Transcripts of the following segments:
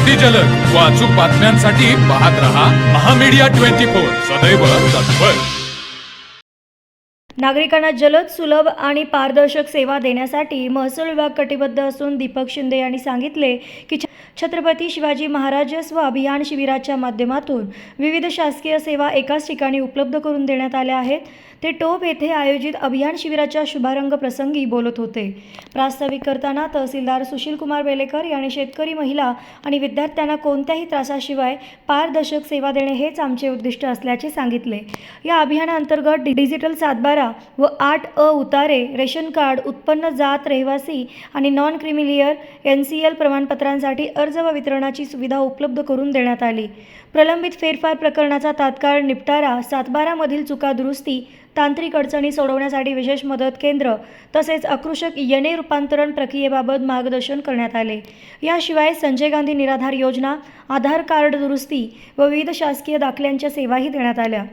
अगदी जलद व अचूक बातम्यांसाठी पाहत रहा महामीडिया 24 सदैव तत्पर। नागरिकांना जलद, सुलभ आणि पारदर्शक सेवा देण्यासाठी महसूल विभाग कटिबद्ध असून दीपक शिंदे यांनी सांगितले की छत्रपती शिवाजी महाराज स्व अभियान शिबिराच्या माध्यमातून विविध शासकीय सेवा एकाच ठिकाणी उपलब्ध करून देण्यात आल्या आहेत। ते टोप येथे आयोजित अभियान शिबिराच्या शुभारंभ प्रसंगी बोलत होते। प्रास्ताविक करताना तहसीलदार सुशील कुमार बेलेकर यांनी शेतकरी, महिला आणि विद्यार्थ्यांना कोणत्याही त्रासाशिवाय पारदर्शक सेवा देणे हेच आमचे उद्दिष्ट असल्याचे सांगितले। या अभियानांतर्गत डिजिटल 7/12 व 8A उतारे, रेशन कार्ड, उत्पन्न, जात, रहिवासी आणि नॉन क्रिमिलियर NCL प्रमाणपत्रांसाठी अर्ज व वितरणाची सुविधा उपलब्ध करून देण्यात आली। प्रलंबित फेरफार प्रकरणाचा तात्काळ निपटारा, 7/12 मधील चुका दुरुस्ती, तांत्रिक अडचणी सोडवण्यासाठी विशेष मदत केंद्र तसेच अकृषक येणे रूपांतरण प्रक्रियेबाबत मार्गदर्शन करण्यात आले। याशिवाय संजय गांधी निराधार योजना, आधार कार्ड दुरुस्ती व विविध शासकीय दाखल्यांच्या सेवाही देण्यात आल्या।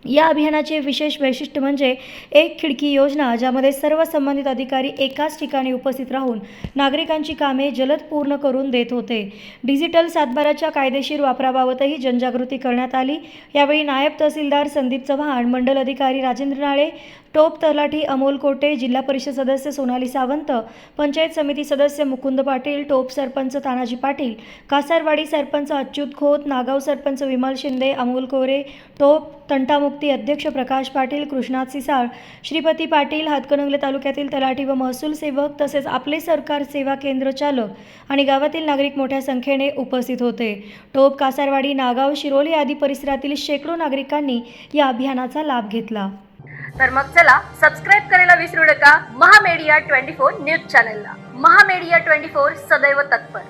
या अभियानाचे विशेष वैशिष्ट्य म्हणजे एक खिडकी योजना, ज्यामध्ये सर्व संबंधित अधिकारी एकाच ठिकाणी उपस्थित राहून नागरिकांची कामे जलद पूर्ण करून देत होते। डिजिटल 7/12च्या कायदेशीर वापराबाबतही जनजागृती करण्यात आली। यावेळी नायब तहसीलदार संदीप चव्हाण, मंडल अधिकारी राजेंद्र नाळे, टोप तलाठी अमोल कोटे, जिल्हा परिषद सदस्य सोनाली सावंत, पंचायत समिती सदस्य मुकुंद पाटील, टोप सरपंच तानाजी पाटील, कासारवाडी सरपंच अच्युत खोत, नागाव सरपंच विमल शिंदे, अमोल कोरे, टोप तंटामुक्ती अध्यक्ष प्रकाश पाटील, कृष्णात सिसाळ, श्रीपती पाटील, हातकणंगले तालुक्यातील तलाठी व महसूल सेवक तसेच आपले सरकार सेवा केंद्र चालक आणि गावातील नागरिक मोठ्या संख्येने उपस्थित होते। टोप, कासारवाडी, नागाव, शिरोली आदी परिसरातील शेकडो नागरिकांनी या अभियानाचा लाभ घेतला। तर मग चला सबस्क्राईब करायला विसरू नका महामीडिया 24 न्यूज चॅनलला। महामीडिया 24 सदैव तत्पर।